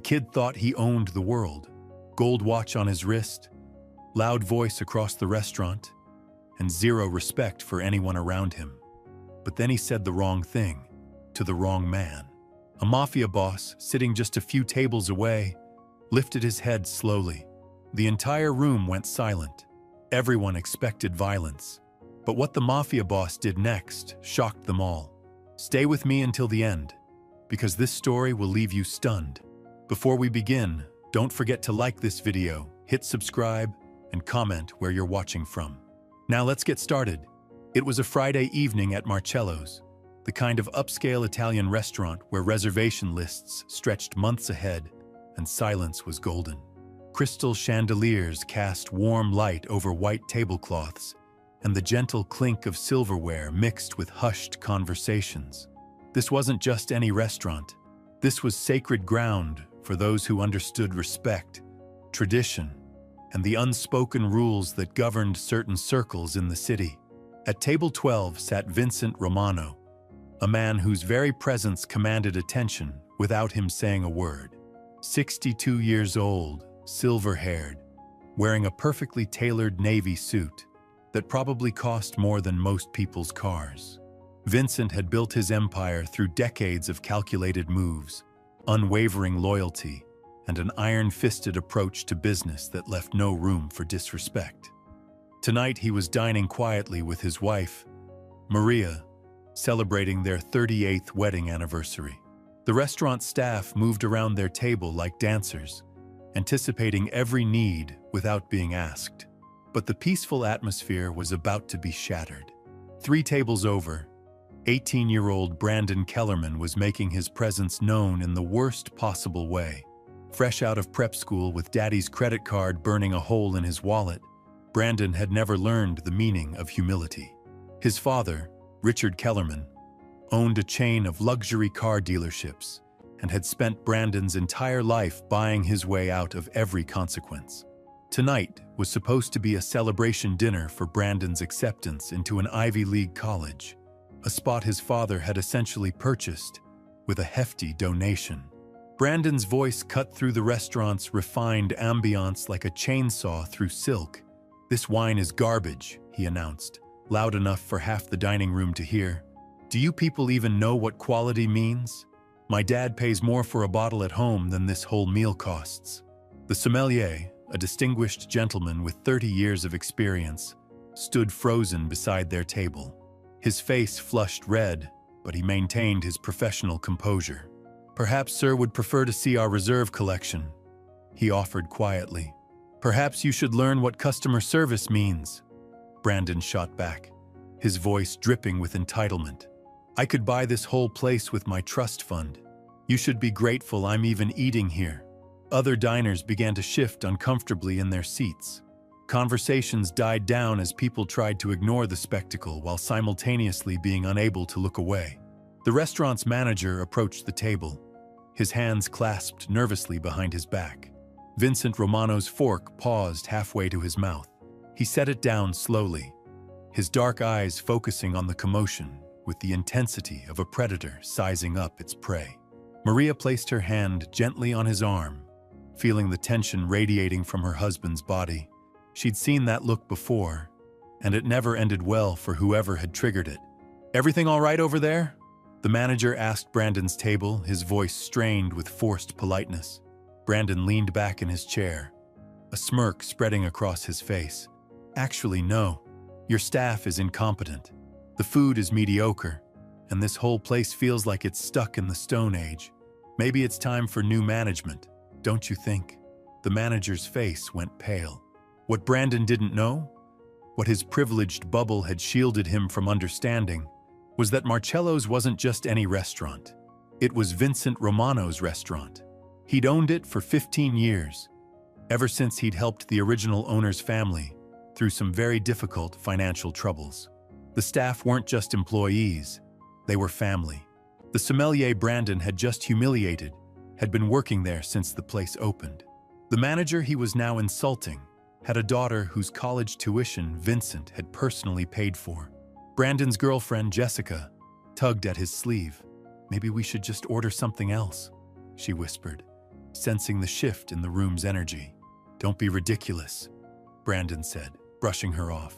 kid thought he owned the world. Gold watch on his wrist, loud voice across the restaurant, and zero respect for anyone around him. But then he said the wrong thing to the wrong man. A mafia boss, sitting just a few tables away, lifted his head slowly. The entire room went silent. Everyone expected violence. But what the mafia boss did next shocked them all. Stay with me until the end, because this story will leave you stunned. Before we begin, don't forget to like this video, hit subscribe, and comment where you're watching from. Now let's get started. It was a Friday evening at Marcello's, the kind of upscale Italian restaurant where reservation lists stretched months ahead and silence was golden. Crystal chandeliers cast warm light over white tablecloths, and the gentle clink of silverware mixed with hushed conversations. This wasn't just any restaurant. This was sacred ground for those who understood respect, tradition, and the unspoken rules that governed certain circles in the city. At table 12 sat Vincent Romano, a man whose very presence commanded attention without him saying a word. 62 years old, silver-haired, wearing a perfectly tailored navy suit that probably cost more than most people's cars. Vincent had built his empire through decades of calculated moves, unwavering loyalty, and an iron-fisted approach to business that left no room for disrespect. Tonight he was dining quietly with his wife, Maria, celebrating their 38th wedding anniversary. The restaurant staff moved around their table like dancers, anticipating every need without being asked. But the peaceful atmosphere was about to be shattered. 3 tables over, 18-year-old Brandon Kellerman was making his presence known in the worst possible way. Fresh out of prep school with daddy's credit card burning a hole in his wallet, Brandon had never learned the meaning of humility. His father, Richard Kellerman, owned a chain of luxury car dealerships and had spent Brandon's entire life buying his way out of every consequence. Tonight was supposed to be a celebration dinner for Brandon's acceptance into an Ivy League college, a spot his father had essentially purchased with a hefty donation. Brandon's voice cut through the restaurant's refined ambiance like a chainsaw through silk. "This wine is garbage," he announced, loud enough for half the dining room to hear. "Do you people even know what quality means? My dad pays more for a bottle at home than this whole meal costs." The sommelier, a distinguished gentleman with 30 years of experience, stood frozen beside their table. His face flushed red, but he maintained his professional composure. "Perhaps sir would prefer to see our reserve collection," he offered quietly. "Perhaps you should learn what customer service means," Brandon shot back, his voice dripping with entitlement. "I could buy this whole place with my trust fund. You should be grateful I'm even eating here." Other diners began to shift uncomfortably in their seats. Conversations died down as people tried to ignore the spectacle while simultaneously being unable to look away. The restaurant's manager approached the table, his hands clasped nervously behind his back. Vincent Romano's fork paused halfway to his mouth. He set it down slowly, his dark eyes focusing on the commotion with the intensity of a predator sizing up its prey. Maria placed her hand gently on his arm, feeling the tension radiating from her husband's body. She'd seen that look before, and it never ended well for whoever had triggered it. "Everything all right over there?" the manager asked Brandon's table, his voice strained with forced politeness. Brandon leaned back in his chair, a smirk spreading across his face. "Actually, no. Your staff is incompetent. The food is mediocre, and this whole place feels like it's stuck in the Stone Age. Maybe it's time for new management, don't you think?" The manager's face went pale. What Brandon didn't know, what his privileged bubble had shielded him from understanding, was that Marcello's wasn't just any restaurant. It was Vincent Romano's restaurant. He'd owned it for 15 years, ever since he'd helped the original owner's family through some very difficult financial troubles. The staff weren't just employees, they were family. The sommelier Brandon had just humiliated had been working there since the place opened. The manager he was now insulting had a daughter whose college tuition Vincent had personally paid for. Brandon's girlfriend, Jessica, tugged at his sleeve. "Maybe we should just order something else," she whispered. sensing the shift in the room's energy. "Don't be ridiculous," Brandon said, brushing her off.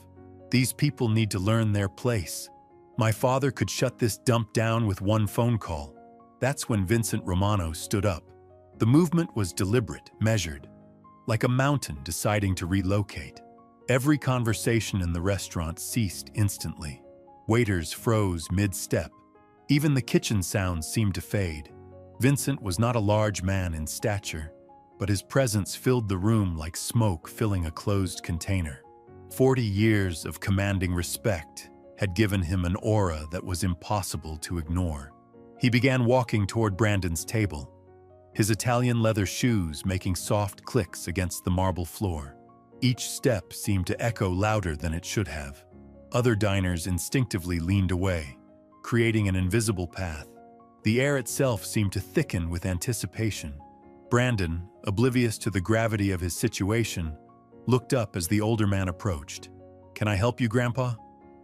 "These people need to learn their place. My father could shut this dump down with one phone call." That's when Vincent Romano stood up. The movement was deliberate, measured, like a mountain deciding to relocate. Every conversation in the restaurant ceased instantly. Waiters froze mid-step. Even the kitchen sounds seemed to fade. Vincent was not a large man in stature, but his presence filled the room like smoke filling a closed container. 40 years of commanding respect had given him an aura that was impossible to ignore. He began walking toward Brandon's table, his Italian leather shoes making soft clicks against the marble floor. Each step seemed to echo louder than it should have. Other diners instinctively leaned away, creating an invisible path. The air itself seemed to thicken with anticipation. Brandon, oblivious to the gravity of his situation, looked up as the older man approached. "Can I help you, Grandpa?"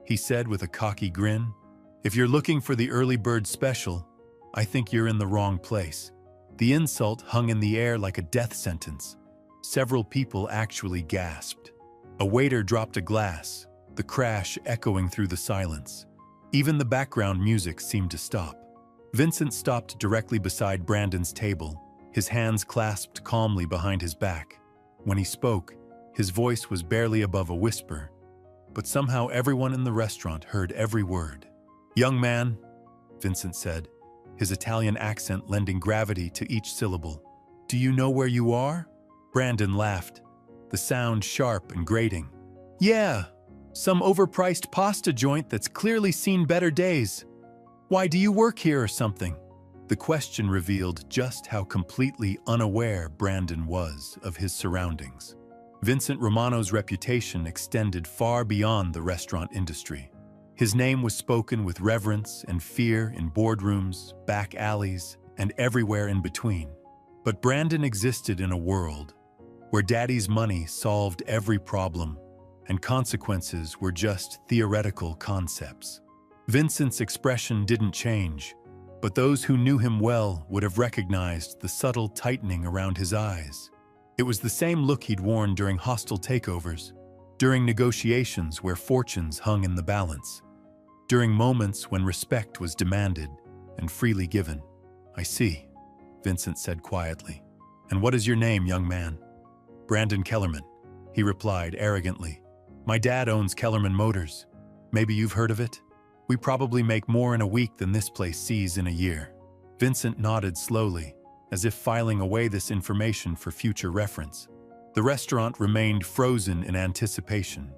he said with a cocky grin. "If you're looking for the early bird special, I think you're in the wrong place." The insult hung in the air like a death sentence. Several people actually gasped. A waiter dropped a glass, the crash echoing through the silence. Even the background music seemed to stop. Vincent stopped directly beside Brandon's table, his hands clasped calmly behind his back. When he spoke, his voice was barely above a whisper, but somehow everyone in the restaurant heard every word. "Young man," Vincent said, his Italian accent lending gravity to each syllable, "do you know where you are?" Brandon laughed, the sound sharp and grating. "Yeah, some overpriced pasta joint that's clearly seen better days. Why, do you work here or something?" The question revealed just how completely unaware Brandon was of his surroundings. Vincent Romano's reputation extended far beyond the restaurant industry. His name was spoken with reverence and fear in boardrooms, back alleys, and everywhere in between. But Brandon existed in a world where Daddy's money solved every problem, and consequences were just theoretical concepts. Vincent's expression didn't change, but those who knew him well would have recognized the subtle tightening around his eyes. It was the same look he'd worn during hostile takeovers, during negotiations where fortunes hung in the balance, during moments when respect was demanded and freely given. "I see," Vincent said quietly. "And what is your name, young man?" "Brandon Kellerman," he replied arrogantly. "My dad owns Kellerman Motors. Maybe you've heard of it? We probably make more in a week than this place sees in a year." Vincent nodded slowly, as if filing away this information for future reference. The restaurant remained frozen in anticipation,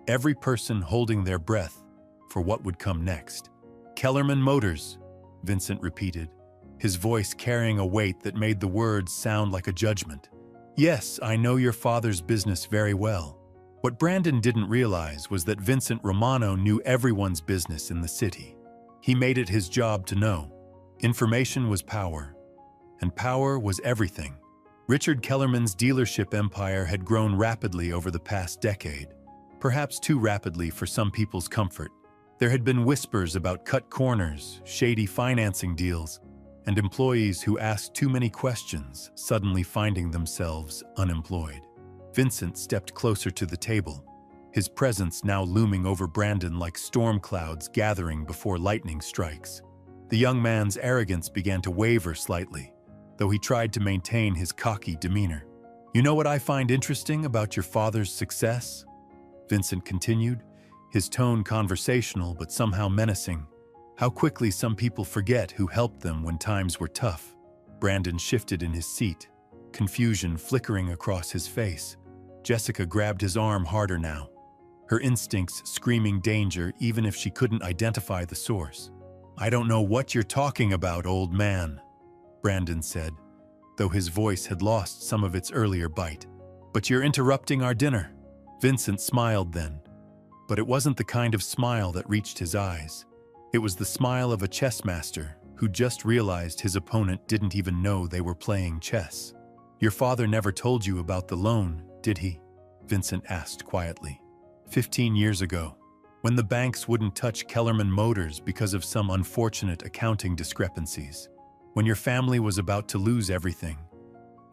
every person holding their breath for what would come next. "Kellerman Motors," Vincent repeated, his voice carrying a weight that made the words sound like a judgment. "Yes, I know your father's business very well." What Brandon didn't realize was that Vincent Romano knew everyone's business in the city. He made it his job to know. Information was power, and power was everything. Richard Kellerman's dealership empire had grown rapidly over the past decade, perhaps too rapidly for some people's comfort. There had been whispers about cut corners, shady financing deals, and employees who asked too many questions, suddenly finding themselves unemployed. Vincent stepped closer to the table, his presence now looming over Brandon like storm clouds gathering before lightning strikes. The young man's arrogance began to waver slightly, though he tried to maintain his cocky demeanor. "You know what I find interesting about your father's success?" Vincent continued, his tone conversational but somehow menacing. "How quickly some people forget who helped them when times were tough." Brandon shifted in his seat, confusion flickering across his face. Jessica grabbed his arm harder now, her instincts screaming danger even if she couldn't identify the source. "I don't know what you're talking about, old man," Brandon said, though his voice had lost some of its earlier bite. "But you're interrupting our dinner." Vincent smiled then, but it wasn't the kind of smile that reached his eyes. It was the smile of a chess master who just realized his opponent didn't even know they were playing chess. "Your father never told you about the loan, did he?" Vincent asked quietly. 15 years ago, when the banks wouldn't touch Kellerman Motors because of some unfortunate accounting discrepancies. When your family was about to lose everything,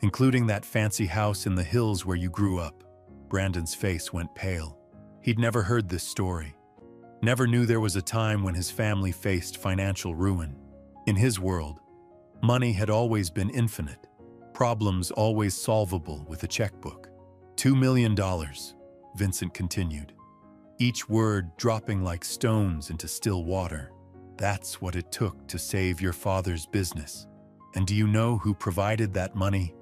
including that fancy house in the hills where you grew up. Brandon's face went pale. He'd never heard this story. Never knew there was a time when his family faced financial ruin. In his world, money had always been infinite, problems always solvable with a checkbook. $2 million, Vincent continued, each word dropping like stones into still water. That's what it took to save your father's business. And do you know who provided that money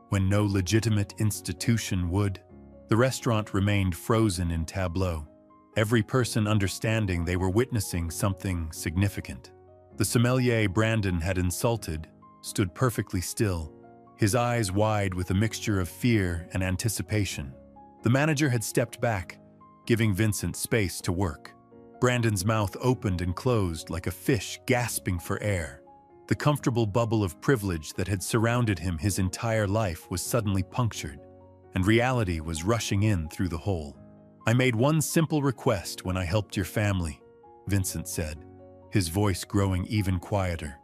when no legitimate institution would? The restaurant remained frozen in tableau, every person understanding they were witnessing something significant. The sommelier Brandon had insulted stood perfectly still, his eyes wide with a mixture of fear and anticipation. The manager had stepped back, giving Vincent space to work. Brandon's mouth opened and closed like a fish gasping for air. The comfortable bubble of privilege that had surrounded him his entire life was suddenly punctured, and reality was rushing in through the hole. "I made one simple request when I helped your family," Vincent said, his voice growing even quieter,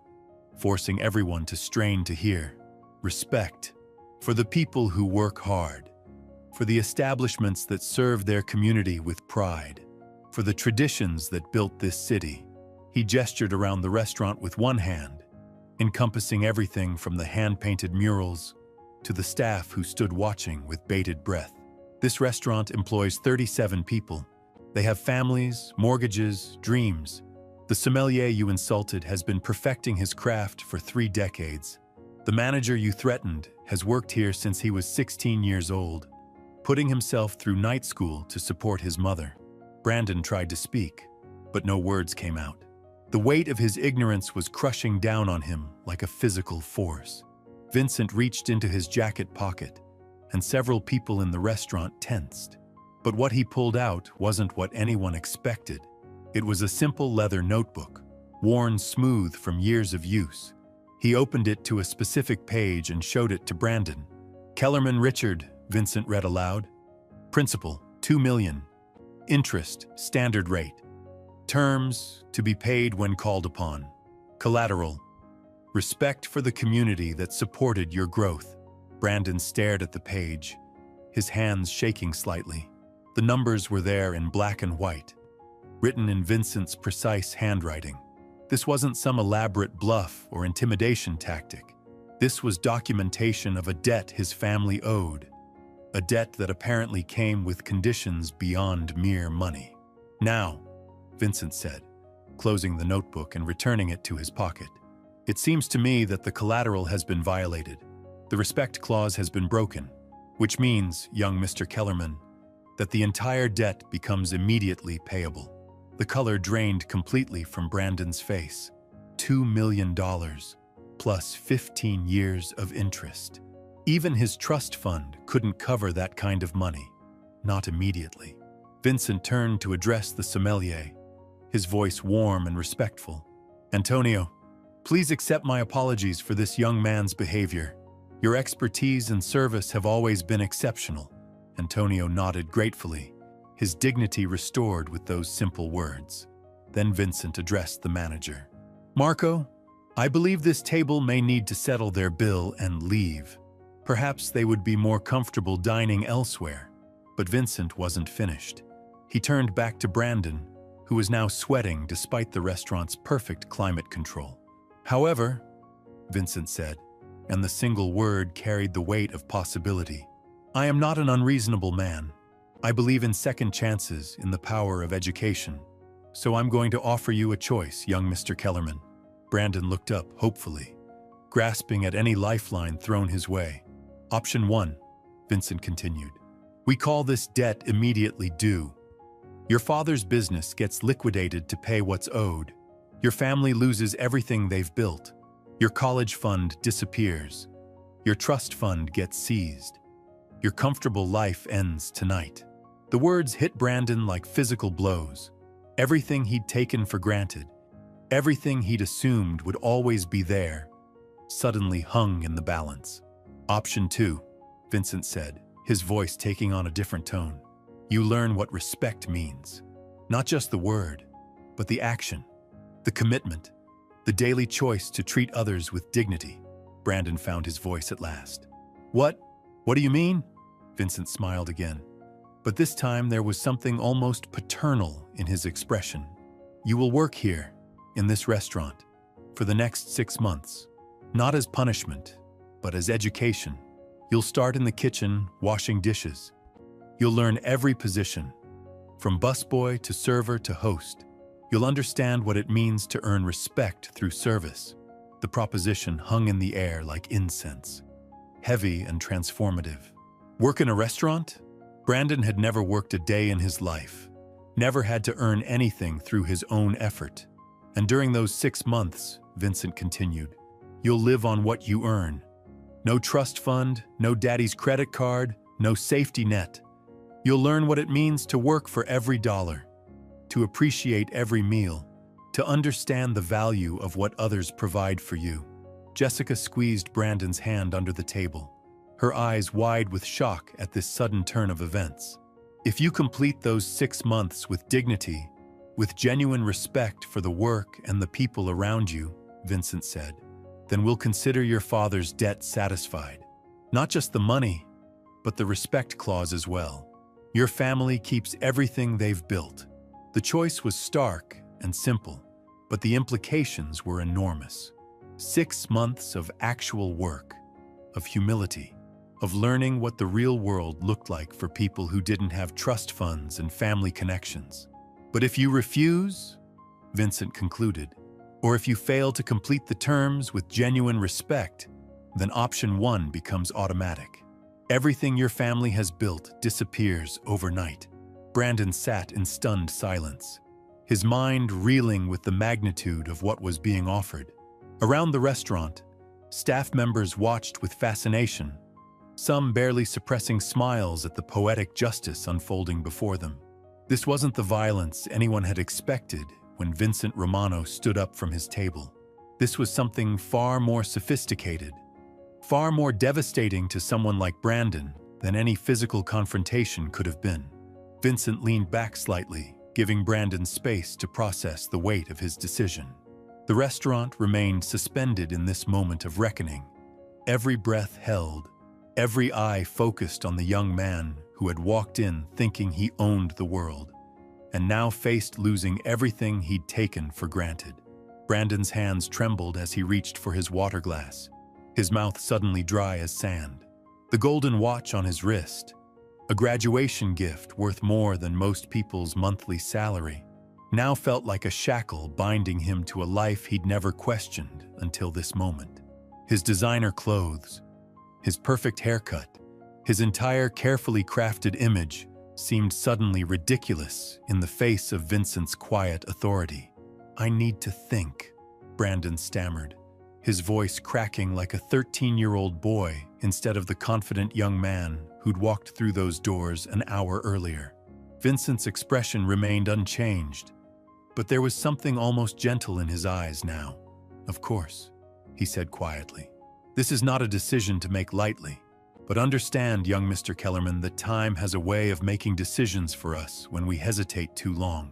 forcing everyone to strain to hear. "Respect for the people who work hard, for the establishments that serve their community with pride, for the traditions that built this city." He gestured around the restaurant with one hand, encompassing everything from the hand-painted murals to the staff who stood watching with bated breath. "This restaurant employs 37 people. They have families, mortgages, dreams. The sommelier you insulted has been perfecting his craft for 3 decades. The manager you threatened has worked here since he was 16 years old, putting himself through night school to support his mother." Brandon tried to speak, but no words came out. The weight of his ignorance was crushing down on him like a physical force. Vincent reached into his jacket pocket, and several people in the restaurant tensed. But what he pulled out wasn't what anyone expected. It was a simple leather notebook, worn smooth from years of use. He opened it to a specific page and showed it to Brandon. "Kellerman Richard," Vincent read aloud. "Principal, $2 million. Interest, standard rate. Terms, to be paid when called upon. Collateral, respect for the community that supported your growth." Brandon stared at the page, his hands shaking slightly. The numbers were there in black and white, written in Vincent's precise handwriting. This wasn't some elaborate bluff or intimidation tactic. This was documentation of a debt his family owed, a debt that apparently came with conditions beyond mere money. "Now," Vincent said, closing the notebook and returning it to his pocket, "it seems to me that the collateral has been violated. The respect clause has been broken, which means, young Mr. Kellerman, that the entire debt becomes immediately payable." The color drained completely from Brandon's face. $2 million, plus 15 years of interest. Even his trust fund couldn't cover that kind of money. Not immediately. Vincent turned to address the sommelier, his voice warm and respectful. "Antonio, please accept my apologies for this young man's behavior. Your expertise and service have always been exceptional." Antonio nodded gratefully, his dignity restored with those simple words. Then Vincent addressed the manager. "Marco, I believe this table may need to settle their bill and leave. Perhaps they would be more comfortable dining elsewhere." But Vincent wasn't finished. He turned back to Brandon, who was now sweating despite the restaurant's perfect climate control. "However," Vincent said, and the single word carried the weight of possibility, "I am not an unreasonable man. I believe in second chances, in the power of education. So I'm going to offer you a choice, young Mr. Kellerman." Brandon looked up hopefully, grasping at any lifeline thrown his way. "Option 1, Vincent continued. "We call this debt immediately due. Your father's business gets liquidated to pay what's owed. Your family loses everything they've built. Your college fund disappears. Your trust fund gets seized. Your comfortable life ends tonight." The words hit Brandon like physical blows. Everything he'd taken for granted, everything he'd assumed would always be there, suddenly hung in the balance. "Option 2, Vincent said, his voice taking on a different tone. "You learn what respect means. Not just the word, but the action, the commitment, the daily choice to treat others with dignity." Brandon found his voice at last. What? What do you mean? Vincent smiled again. But this time there was something almost paternal in his expression. You will work here, in this restaurant, for the next 6 months. Not as punishment, but as education. You'll start in the kitchen, washing dishes. You'll learn every position, from busboy to server to host. You'll understand what it means to earn respect through service. The proposition hung in the air like incense, heavy and transformative. Work in a restaurant? Brandon had never worked a day in his life, never had to earn anything through his own effort. And during those 6 months, Vincent continued, you'll live on what you earn. No trust fund, no daddy's credit card, no safety net. You'll learn what it means to work for every dollar, to appreciate every meal, to understand the value of what others provide for you. Jessica squeezed Brandon's hand under the table, her eyes wide with shock at this sudden turn of events. If you complete those 6 months with dignity, with genuine respect for the work and the people around you, Vincent said, then we'll consider your father's debt satisfied. Not just the money, but the respect clause as well. Your family keeps everything they've built. The choice was stark and simple, but the implications were enormous. 6 months of actual work, of humility, of learning what the real world looked like for people who didn't have trust funds and family connections. But if you refuse, Vincent concluded, or if you fail to complete the terms with genuine respect, then option 1 becomes automatic. Everything your family has built disappears overnight. Brandon sat in stunned silence, his mind reeling with the magnitude of what was being offered. Around the restaurant, staff members watched with fascination, some barely suppressing smiles at the poetic justice unfolding before them. This wasn't the violence anyone had expected when Vincent Romano stood up from his table. This was something far more sophisticated, far more devastating to someone like Brandon than any physical confrontation could have been. Vincent leaned back slightly, giving Brandon space to process the weight of his decision. The restaurant remained suspended in this moment of reckoning, every breath held, every eye focused on the young man who had walked in thinking he owned the world, and now faced losing everything he'd taken for granted. Brandon's hands trembled as he reached for his water glass, his mouth suddenly dry as sand. The golden watch on his wrist, a graduation gift worth more than most people's monthly salary, now felt like a shackle binding him to a life he'd never questioned until this moment. His designer clothes, his perfect haircut, his entire carefully crafted image seemed suddenly ridiculous in the face of Vincent's quiet authority. I need to think, Brandon stammered, his voice cracking like a 13-year-old boy instead of the confident young man who'd walked through those doors an hour earlier. Vincent's expression remained unchanged, but there was something almost gentle in his eyes now. Of course, he said quietly. This is not a decision to make lightly. But understand, young Mr. Kellerman, that time has a way of making decisions for us when we hesitate too long.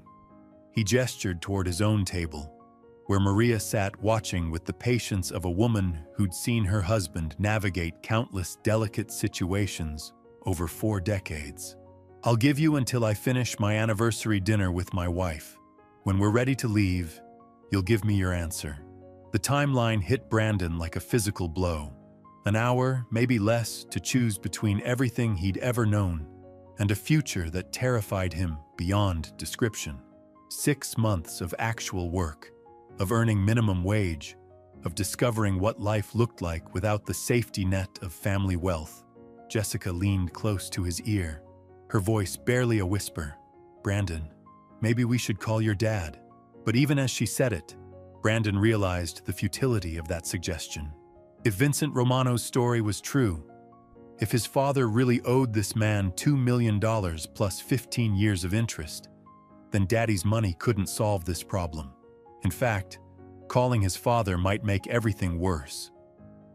He gestured toward his own table, where Maria sat watching with the patience of a woman who'd seen her husband navigate countless delicate situations over 4 decades. I'll give you until I finish my anniversary dinner with my wife. When we're ready to leave, you'll give me your answer. The timeline hit Brandon like a physical blow. An hour, maybe less, to choose between everything he'd ever known and a future that terrified him beyond description. 6 months of actual work, of earning minimum wage, of discovering what life looked like without the safety net of family wealth. Jessica leaned close to his ear, her voice barely a whisper. Brandon, maybe we should call your dad. But even as she said it, Brandon realized the futility of that suggestion. If Vincent Romano's story was true, if his father really owed this man $2 million plus 15 years of interest, then Daddy's money couldn't solve this problem. In fact, calling his father might make everything worse,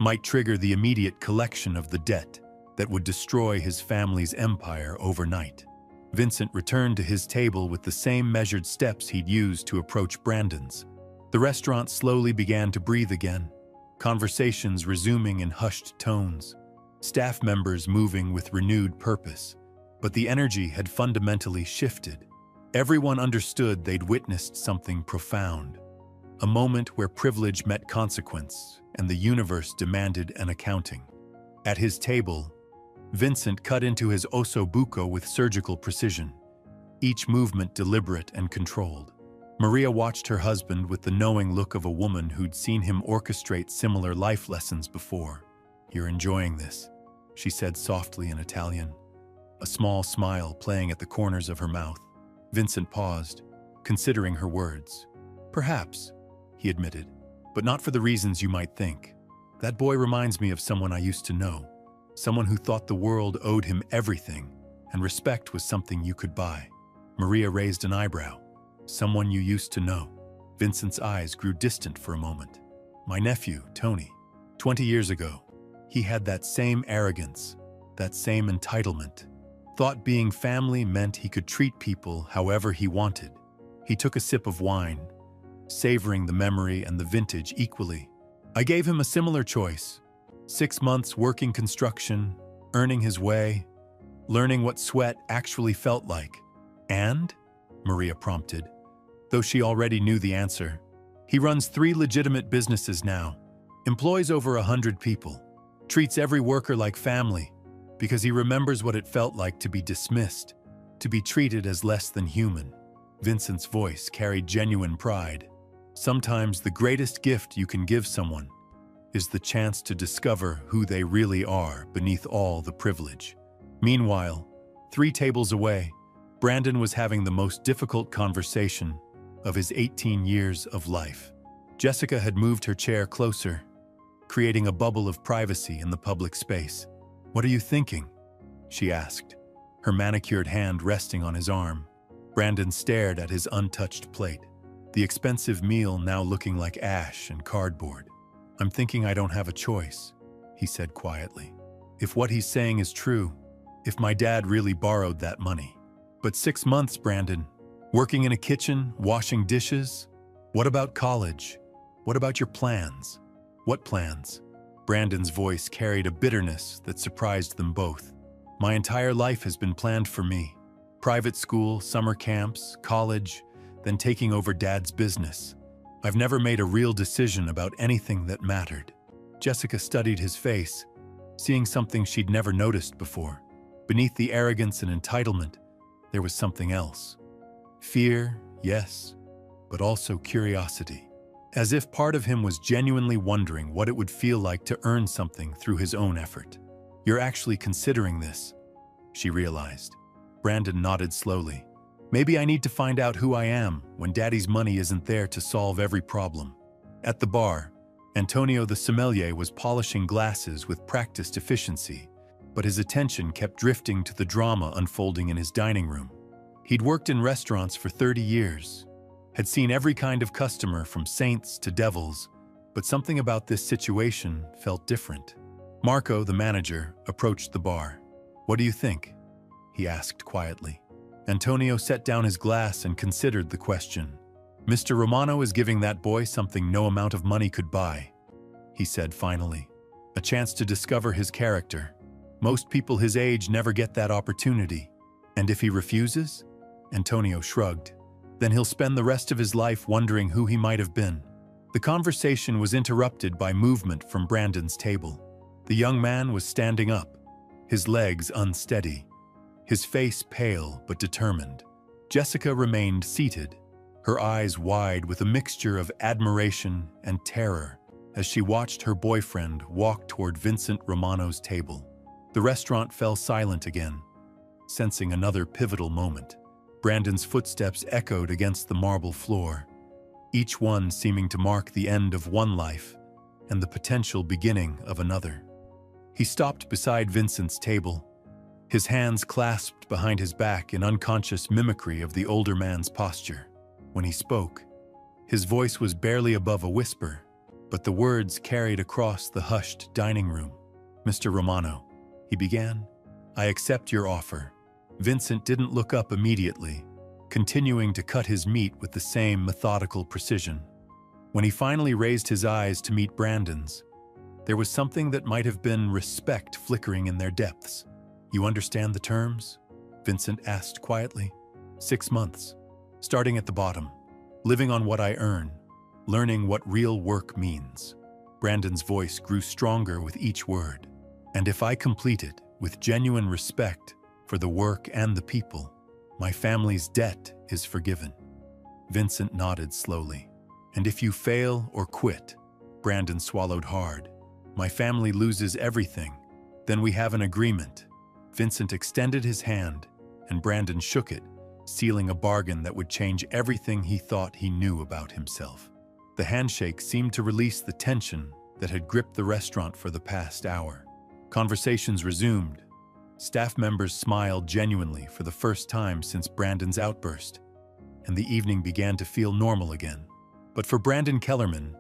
might trigger the immediate collection of the debt that would destroy his family's empire overnight. Vincent returned to his table with the same measured steps he'd used to approach Brandon's. The restaurant slowly began to breathe again, conversations resuming in hushed tones. staff members moving with renewed purpose, but the energy had fundamentally shifted. Everyone understood they'd witnessed something profound, a moment where privilege met consequence and the universe demanded an accounting. At his table, Vincent cut into his osso buco with surgical precision, each movement deliberate and controlled. Maria watched her husband with the knowing look of a woman who'd seen him orchestrate similar life lessons before. "You're enjoying this," she said softly in Italian, a small smile playing at the corners of her mouth. Vincent paused, considering her words. "Perhaps," he admitted, "but not for the reasons you might think. That boy reminds me of someone I used to know, someone who thought the world owed him everything, and respect was something you could buy." Maria raised an eyebrow. "Someone you used to know." Vincent's eyes grew distant for a moment. "My nephew, Tony. 20 years ago, he had that same arrogance, that same entitlement. Thought being family meant he could treat people however he wanted." He took a sip of wine, savoring the memory and the vintage equally. "I gave him a similar choice. 6 months working construction, earning his way, learning what sweat actually felt like." "And?" Maria prompted, though she already knew the answer. "He runs 3 legitimate businesses now, employs over 100 people, treats every worker like family, because he remembers what it felt like to be dismissed, to be treated as less than human." Vincent's voice carried genuine pride. "Sometimes the greatest gift you can give someone is the chance to discover who they really are beneath all the privilege." Meanwhile, 3 tables away, Brandon was having the most difficult conversation of his 18 years of life. Jessica had moved her chair closer, creating a bubble of privacy in the public space. "What are you thinking?" she asked, her manicured hand resting on his arm. Brandon stared at his untouched plate, the expensive meal now looking like ash and cardboard. "I'm thinking I don't have a choice," he said quietly. "If what he's saying is true, if my dad really borrowed that money." "But 6 months, Brandon. Working in a kitchen, washing dishes? What about college? What about your plans?" "What plans?" Brandon's voice carried a bitterness that surprised them both. "My entire life has been planned for me. Private school, summer camps, college, then taking over Dad's business. I've never made a real decision about anything that mattered." Jessica studied his face, seeing something she'd never noticed before. Beneath the arrogance and entitlement, there was something else. Fear, yes, but also curiosity. As if part of him was genuinely wondering what it would feel like to earn something through his own effort. "You're actually considering this," she realized. Brandon nodded slowly. "Maybe I need to find out who I am when Daddy's money isn't there to solve every problem." At the bar, Antonio the sommelier was polishing glasses with practiced efficiency, but his attention kept drifting to the drama unfolding in his dining room. He'd worked in restaurants for 30 years, had seen every kind of customer from saints to devils, but something about this situation felt different. Marco, the manager, approached the bar. "What do you think?" he asked quietly. Antonio set down his glass and considered the question. "Mr. Romano is giving that boy something no amount of money could buy," he said finally. "A chance to discover his character. Most people his age never get that opportunity. And if he refuses?" Antonio shrugged. "Then he'll spend the rest of his life wondering who he might have been." The conversation was interrupted by movement from Brandon's table. The young man was standing up, his legs unsteady, his face pale but determined. Jessica remained seated, her eyes wide with a mixture of admiration and terror as she watched her boyfriend walk toward Vincent Romano's table. The restaurant fell silent again, sensing another pivotal moment. Brandon's footsteps echoed against the marble floor, each one seeming to mark the end of one life and the potential beginning of another. He stopped beside Vincent's table, his hands clasped behind his back in unconscious mimicry of the older man's posture. When he spoke, his voice was barely above a whisper, but the words carried across the hushed dining room. "Mr. Romano," he began, "I accept your offer." Vincent didn't look up immediately, continuing to cut his meat with the same methodical precision. When he finally raised his eyes to meet Brandon's, There was something that might have been respect flickering in their depths. "You understand the terms?" Vincent asked quietly. 6 months, starting at the bottom, living on what I earn, learning what real work means. Brandon's voice grew stronger with each word. "And if I complete it with genuine respect for the work and the people, my family's debt is forgiven." Vincent nodded slowly. "And if you fail or quit," Brandon swallowed hard, "my family loses everything. Then we have an agreement." Vincent extended his hand, and Brandon shook it, sealing a bargain that would change everything he thought he knew about himself. The handshake seemed to release the tension that had gripped the restaurant for the past hour. Conversations resumed. Staff members smiled genuinely for the first time since Brandon's outburst, and the evening began to feel normal again. But for Brandon Kellerman,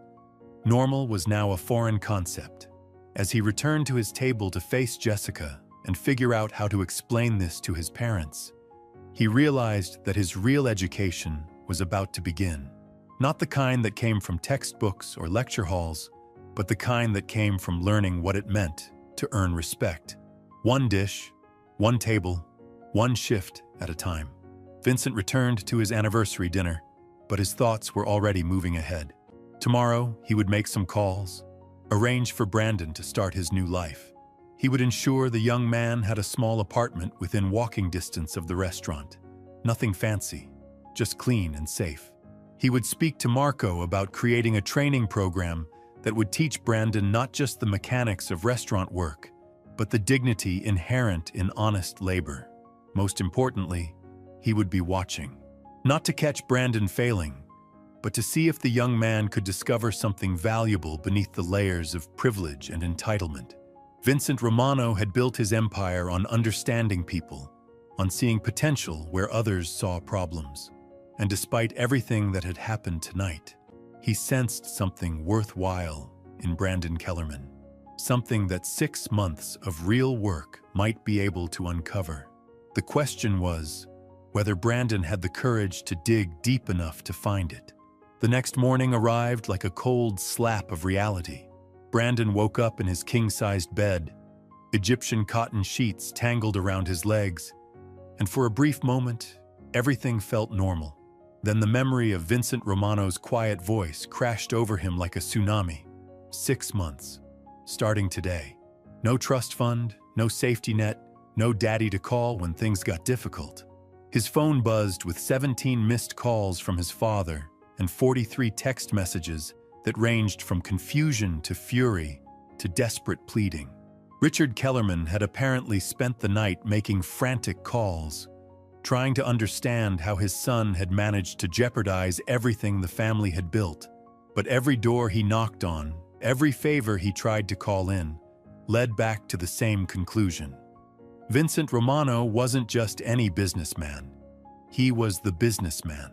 normal was now a foreign concept. As he returned to his table to face Jessica and figure out how to explain this to his parents, he realized that his real education was about to begin. Not the kind that came from textbooks or lecture halls, but the kind that came from learning what it meant to earn respect. One dish, one table, one shift at a time. Vincent returned to his anniversary dinner, but his thoughts were already moving ahead. Tomorrow, he would make some calls, arrange for Brandon to start his new life. He would ensure the young man had a small apartment within walking distance of the restaurant. Nothing fancy, just clean and safe. He would speak to Marco about creating a training program that would teach Brandon not just the mechanics of restaurant work, but the dignity inherent in honest labor. Most importantly, he would be watching. Not to catch Brandon failing, but to see if the young man could discover something valuable beneath the layers of privilege and entitlement. Vincent Romano had built his empire on understanding people, on seeing potential where others saw problems. And despite everything that had happened tonight, he sensed something worthwhile in Brandon Kellerman. Something that 6 months of real work might be able to uncover. The question was whether Brandon had the courage to dig deep enough to find it. The next morning arrived like a cold slap of reality. Brandon woke up in his king-sized bed, Egyptian cotton sheets tangled around his legs, and for a brief moment, everything felt normal. Then the memory of Vincent Romano's quiet voice crashed over him like a tsunami. 6 months, starting today. No trust fund, no safety net, no daddy to call when things got difficult. His phone buzzed with 17 missed calls from his father and 43 text messages that ranged from confusion to fury to desperate pleading. Richard Kellerman had apparently spent the night making frantic calls, trying to understand how his son had managed to jeopardize everything the family had built. But every door he knocked on, every favor he tried to call in, led back to the same conclusion. Vincent Romano wasn't just any businessman. He was the businessman.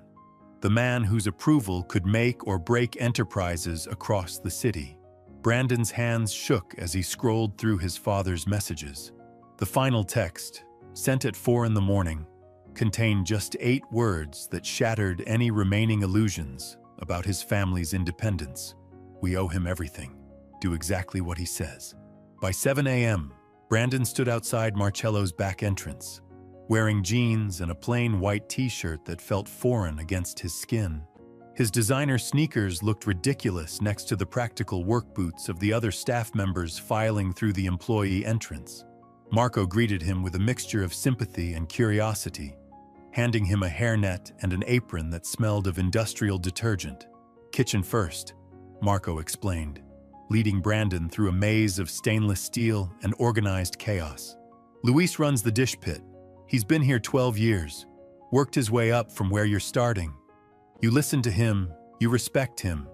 The man whose approval could make or break enterprises across the city. Brandon's hands shook as he scrolled through his father's messages. The final text, sent at 4 in the morning, contained just 8 words that shattered any remaining illusions about his family's independence. "We owe him everything. Do exactly what he says." By 7 a.m., Brandon stood outside Marcello's back entrance, wearing jeans and a plain white t-shirt that felt foreign against his skin. His designer sneakers looked ridiculous next to the practical work boots of the other staff members filing through the employee entrance. Marco greeted him with a mixture of sympathy and curiosity, handing him a hairnet and an apron that smelled of industrial detergent. "Kitchen first," Marco explained, leading Brandon through a maze of stainless steel and organized chaos. "Luis runs the dish pit. He's been here 12 years, worked his way up from where you're starting. You listen to him, you respect him,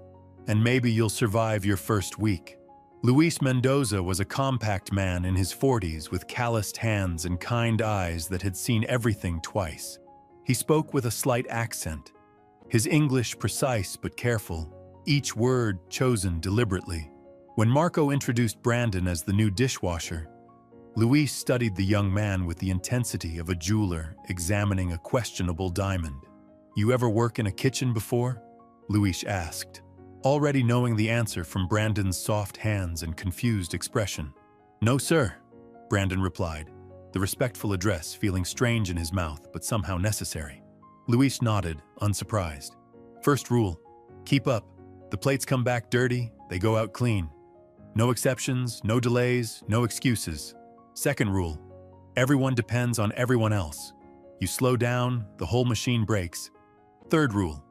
and maybe you'll survive your first week." Luis Mendoza was a compact man in his 40s with calloused hands and kind eyes that had seen everything twice. He spoke with a slight accent, his English precise but careful, each word chosen deliberately. When Marco introduced Brandon as the new dishwasher, Luis studied the young man with the intensity of a jeweler examining a questionable diamond. "You ever work in a kitchen before?" Luis asked. already knowing the answer from Brandon's soft hands and confused expression. "No, sir," Brandon replied, the respectful address feeling strange in his mouth but somehow necessary. Luis nodded, unsurprised. "First rule, keep up. The plates come back dirty, they go out clean. No exceptions, no delays, no excuses. Second rule, everyone depends on everyone else. You slow down, the whole machine breaks. Third rule,"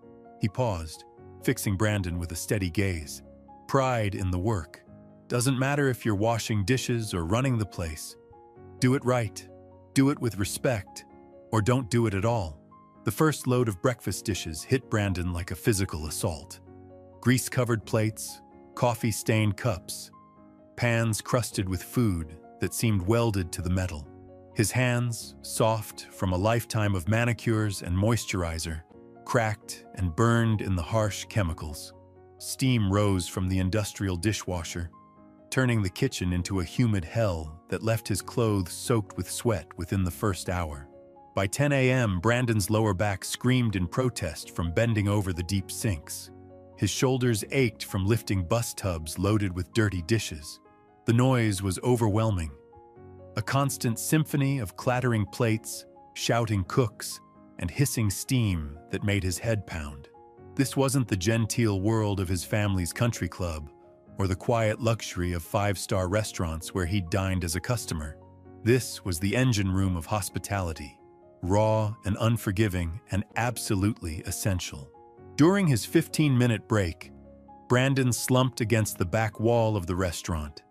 he paused, fixing Brandon with a steady gaze. "Pride in the work. Doesn't matter if you're washing dishes or running the place. Do it right. Do it with respect. Or don't do it at all." The first load of breakfast dishes hit Brandon like a physical assault. Grease-covered plates, coffee-stained cups, pans crusted with food that seemed welded to the metal. His hands, soft from a lifetime of manicures and moisturizer, cracked and burned in the harsh chemicals. Steam rose from the industrial dishwasher, turning the kitchen into a humid hell that left his clothes soaked with sweat within the first hour. By 10 a.m., Brandon's lower back screamed in protest from bending over the deep sinks. His shoulders ached from lifting bus tubs loaded with dirty dishes. The noise was overwhelming. A constant symphony of clattering plates, shouting cooks, and hissing steam that made his head pound. This wasn't the genteel world of his family's country club, or the quiet luxury of five-star restaurants where he'd dined as a customer. This was the engine room of hospitality, raw and unforgiving and absolutely essential. During his 15-minute break, Brandon slumped against the back wall of the restaurant,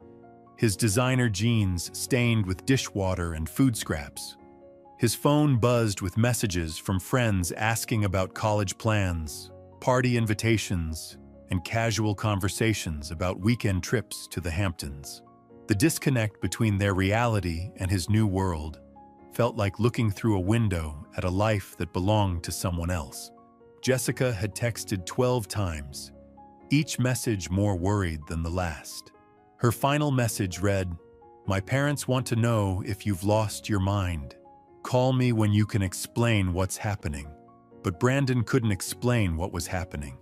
his designer jeans stained with dishwater and food scraps. His phone buzzed with messages from friends asking about college plans, party invitations, and casual conversations about weekend trips to the Hamptons. The disconnect between their reality and his new world felt like looking through a window at a life that belonged to someone else. Jessica had texted 12 times, each message more worried than the last. Her final message read, "My parents want to know if you've lost your mind. Call me when you can explain what's happening." But Brandon couldn't explain what was happening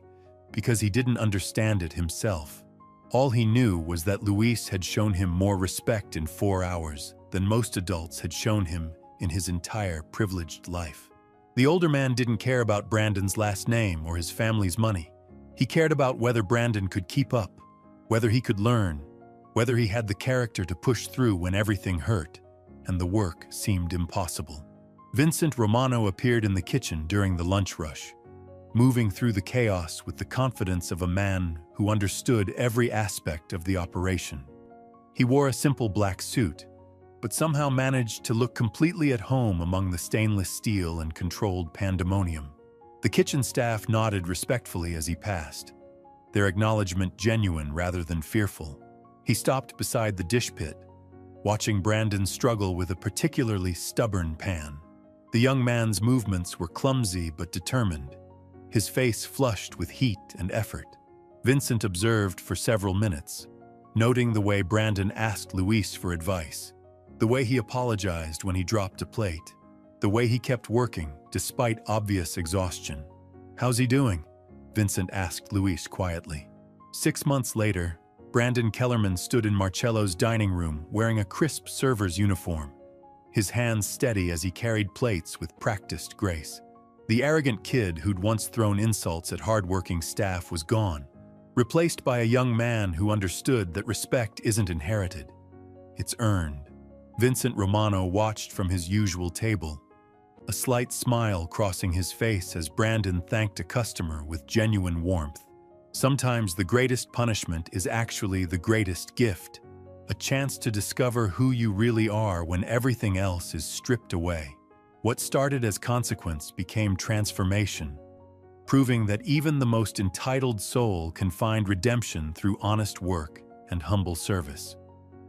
because he didn't understand it himself. All he knew was that Luis had shown him more respect in 4 hours than most adults had shown him in his entire privileged life. The older man didn't care about Brandon's last name or his family's money. He cared about whether Brandon could keep up, whether he could learn, whether he had the character to push through when everything hurt and the work seemed impossible. Vincent Romano appeared in the kitchen during the lunch rush, moving through the chaos with the confidence of a man who understood every aspect of the operation. He wore a simple black suit, but somehow managed to look completely at home among the stainless steel and controlled pandemonium. The kitchen staff nodded respectfully as he passed, their acknowledgement genuine rather than fearful. He stopped beside the dish pit, watching Brandon struggle with a particularly stubborn pan. The young man's movements were clumsy but determined, his face flushed with heat and effort. Vincent observed for several minutes, noting the way Brandon asked Luis for advice, the way he apologized when he dropped a plate, the way he kept working despite obvious exhaustion. "How's he doing?" Vincent asked Luis quietly. 6 months later, Brandon Kellerman stood in Marcello's dining room wearing a crisp server's uniform, his hands steady as he carried plates with practiced grace. The arrogant kid who'd once thrown insults at hard-working staff was gone, replaced by a young man who understood that respect isn't inherited, it's earned. Vincent Romano watched from his usual table, a slight smile crossing his face as Brandon thanked a customer with genuine warmth. Sometimes the greatest punishment is actually the greatest gift, a chance to discover who you really are when everything else is stripped away. What started as consequence became transformation, proving that even the most entitled soul can find redemption through honest work and humble service.